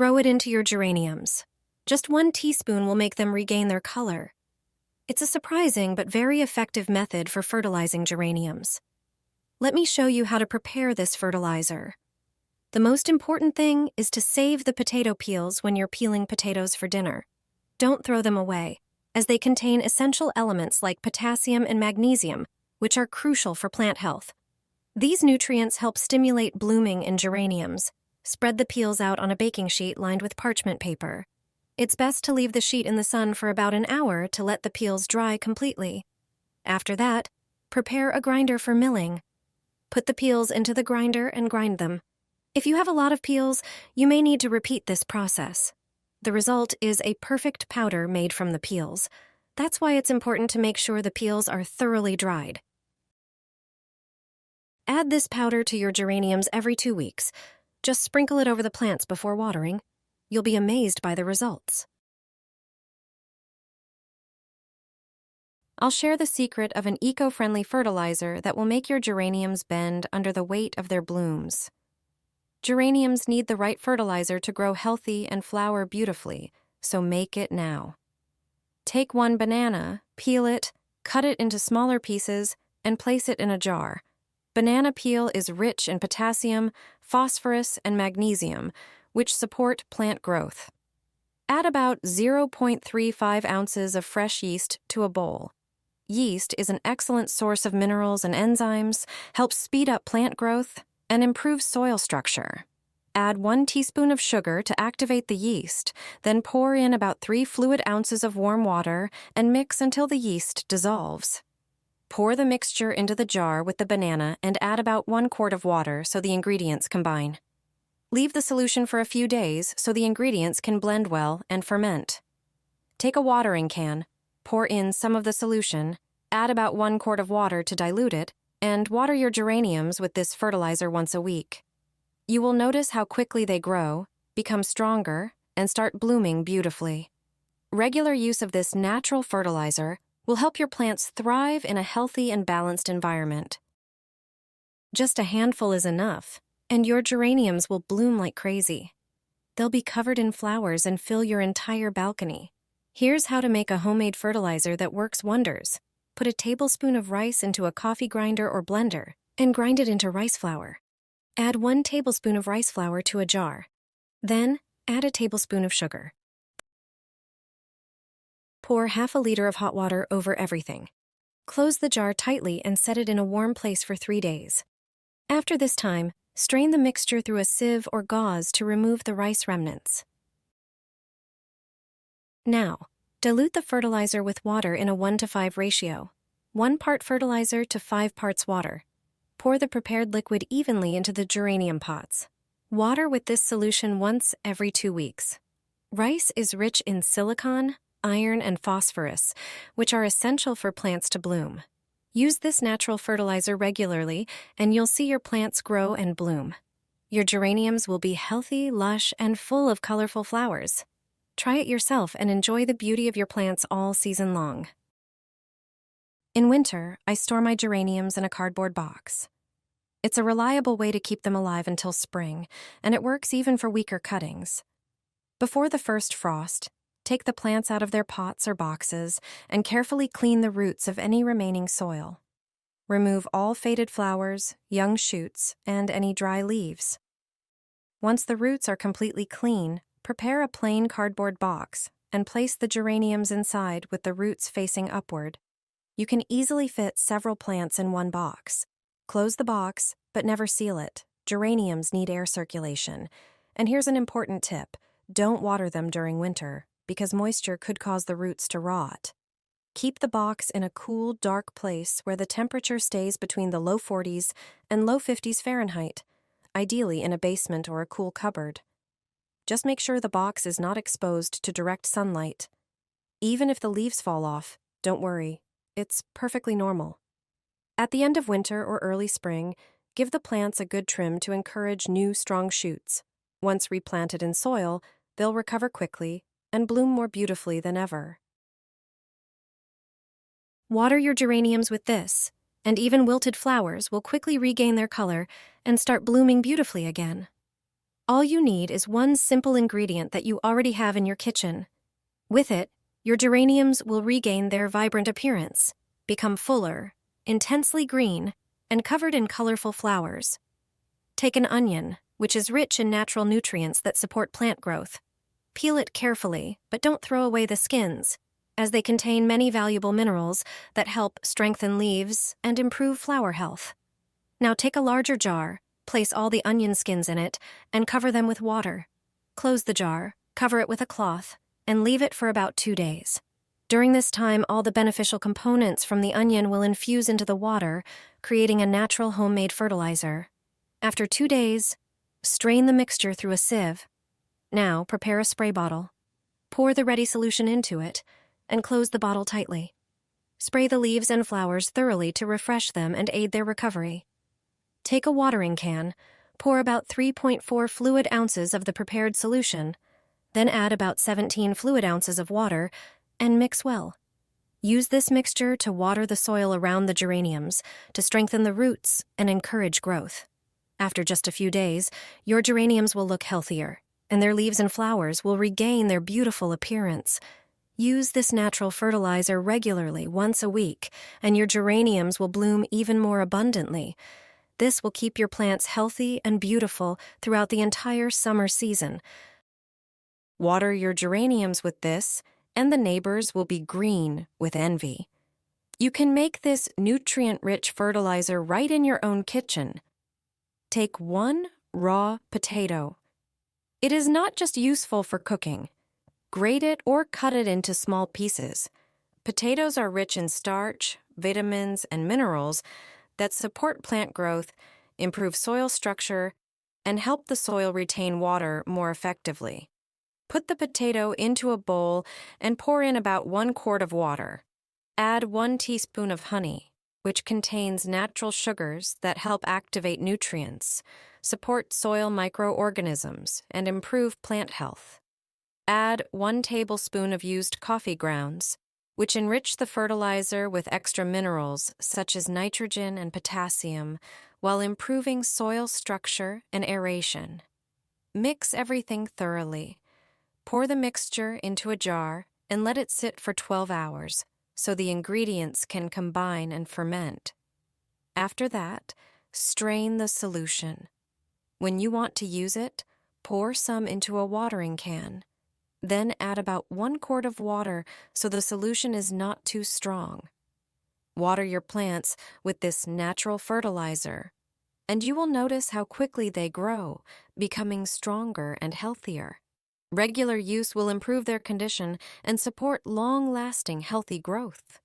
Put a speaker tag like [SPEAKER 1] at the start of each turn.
[SPEAKER 1] Throw it into your geraniums. Just 1 teaspoon will make them regain their color. It's a surprising but very effective method for fertilizing geraniums. Let me show you how to prepare this fertilizer. The most important thing is to save the potato peels when you're peeling potatoes for dinner. Don't throw them away, as they contain essential elements like potassium and magnesium, which are crucial for plant health. These nutrients help stimulate blooming in geraniums. Spread the peels out on a baking sheet lined with parchment paper. It's best to leave the sheet in the sun for about an hour to let the peels dry completely. After that, prepare a grinder for milling. Put the peels into the grinder and grind them. If you have a lot of peels, you may need to repeat this process. The result is a perfect powder made from the peels. That's why it's important to make sure the peels are thoroughly dried. Add this powder to your geraniums every 2 weeks. Just sprinkle it over the plants before watering. You'll be amazed by the results. I'll share the secret of an eco-friendly fertilizer that will make your geraniums bend under the weight of their blooms. Geraniums need the right fertilizer to grow healthy and flower beautifully, so make it now. Take 1 banana, peel it, cut it into smaller pieces, and place it in a jar. Banana peel is rich in potassium, phosphorus, and magnesium, which support plant growth. Add about 0.35 ounces of fresh yeast to a bowl. Yeast is an excellent source of minerals and enzymes, helps speed up plant growth, and improves soil structure. Add 1 teaspoon of sugar to activate the yeast, then pour in about 3 fluid ounces of warm water and mix until the yeast dissolves. Pour the mixture into the jar with the banana and add about 1 quart of water so the ingredients combine. Leave the solution for a few days so the ingredients can blend well and ferment. Take a watering can, pour in some of the solution, add about 1 quart of water to dilute it, and water your geraniums with this fertilizer once a week. You will notice how quickly they grow, become stronger, and start blooming beautifully. Regular use of this natural fertilizer will help your plants thrive in a healthy and balanced environment. Just a handful is enough, and your geraniums will bloom like crazy. They'll be covered in flowers and fill your entire balcony. Here's how to make a homemade fertilizer that works wonders. Put a tablespoon of rice into a coffee grinder or blender and grind it into rice flour. Add 1 tablespoon of rice flour to a jar. Then, add a tablespoon of sugar. Pour ½ liter of hot water over everything. Close the jar tightly and set it in a warm place for 3 days. After this time, strain the mixture through a sieve or gauze to remove the rice remnants. Now, dilute the fertilizer with water in a 1:5 ratio. 1 part fertilizer to 5 parts water. Pour the prepared liquid evenly into the geranium pots. Water with this solution once every 2 weeks. Rice is rich in silicon, iron, and phosphorus, which are essential for plants to bloom. Use this natural fertilizer regularly, and you'll see your plants grow and bloom. Your geraniums will be healthy, lush, and full of colorful flowers. Try it yourself and enjoy the beauty of your plants all season long. In winter, I store my geraniums in a cardboard box. It's a reliable way to keep them alive until spring, and it works even for weaker cuttings. Before the first frost, take the plants out of their pots or boxes and carefully clean the roots of any remaining soil. Remove all faded flowers, young shoots, and any dry leaves. Once the roots are completely clean, prepare a plain cardboard box and place the geraniums inside with the roots facing upward. You can easily fit several plants in one box. Close the box, but never seal it. Geraniums need air circulation. And here's an important tip. Don't water them during winter, because moisture could cause the roots to rot. Keep the box in a cool, dark place where the temperature stays between the low 40s and low 50s Fahrenheit, ideally in a basement or a cool cupboard. Just make sure the box is not exposed to direct sunlight. Even if the leaves fall off, don't worry. It's perfectly normal. At the end of winter or early spring, give the plants a good trim to encourage new, strong shoots. Once replanted in soil, they'll recover quickly and bloom more beautifully than ever. Water your geraniums with this, and even wilted flowers will quickly regain their color and start blooming beautifully again. All you need is one simple ingredient that you already have in your kitchen. With it, your geraniums will regain their vibrant appearance, become fuller, intensely green, and covered in colorful flowers. Take an onion, which is rich in natural nutrients that support plant growth. Peel it carefully, but don't throw away the skins, as they contain many valuable minerals that help strengthen leaves and improve flower health. Now take a larger jar, place all the onion skins in it, and cover them with water. Close the jar, cover it with a cloth, and leave it for about 2 days. During this time, all the beneficial components from the onion will infuse into the water, creating a natural homemade fertilizer. After 2 days, strain the mixture through a sieve. Now, prepare a spray bottle. Pour the ready solution into it, and close the bottle tightly. Spray the leaves and flowers thoroughly to refresh them and aid their recovery. Take a watering can, pour about 3.4 fluid ounces of the prepared solution, then add about 17 fluid ounces of water, and mix well. Use this mixture to water the soil around the geraniums to strengthen the roots and encourage growth. After just a few days, your geraniums will look healthier, and their leaves and flowers will regain their beautiful appearance. Use this natural fertilizer regularly once a week, and your geraniums will bloom even more abundantly. This will keep your plants healthy and beautiful throughout the entire summer season. Water your geraniums with this, and the neighbors will be green with envy. You can make this nutrient-rich fertilizer right in your own kitchen. Take 1 raw potato. It is not just useful for cooking. Grate it or cut it into small pieces. Potatoes are rich in starch, vitamins, and minerals that support plant growth, improve soil structure, and help the soil retain water more effectively. Put the potato into a bowl and pour in about 1 quart of water. Add 1 teaspoon of honey, which contains natural sugars that help activate nutrients, support soil microorganisms, and improve plant health. Add 1 tablespoon of used coffee grounds, which enrich the fertilizer with extra minerals such as nitrogen and potassium, while improving soil structure and aeration. Mix everything thoroughly. Pour the mixture into a jar and let it sit for 12 hours so the ingredients can combine and ferment. After that, strain the solution. When you want to use it, pour some into a watering can. Then add about 1 quart of water so the solution is not too strong. Water your plants with this natural fertilizer, and you will notice how quickly they grow, becoming stronger and healthier. Regular use will improve their condition and support long-lasting healthy growth.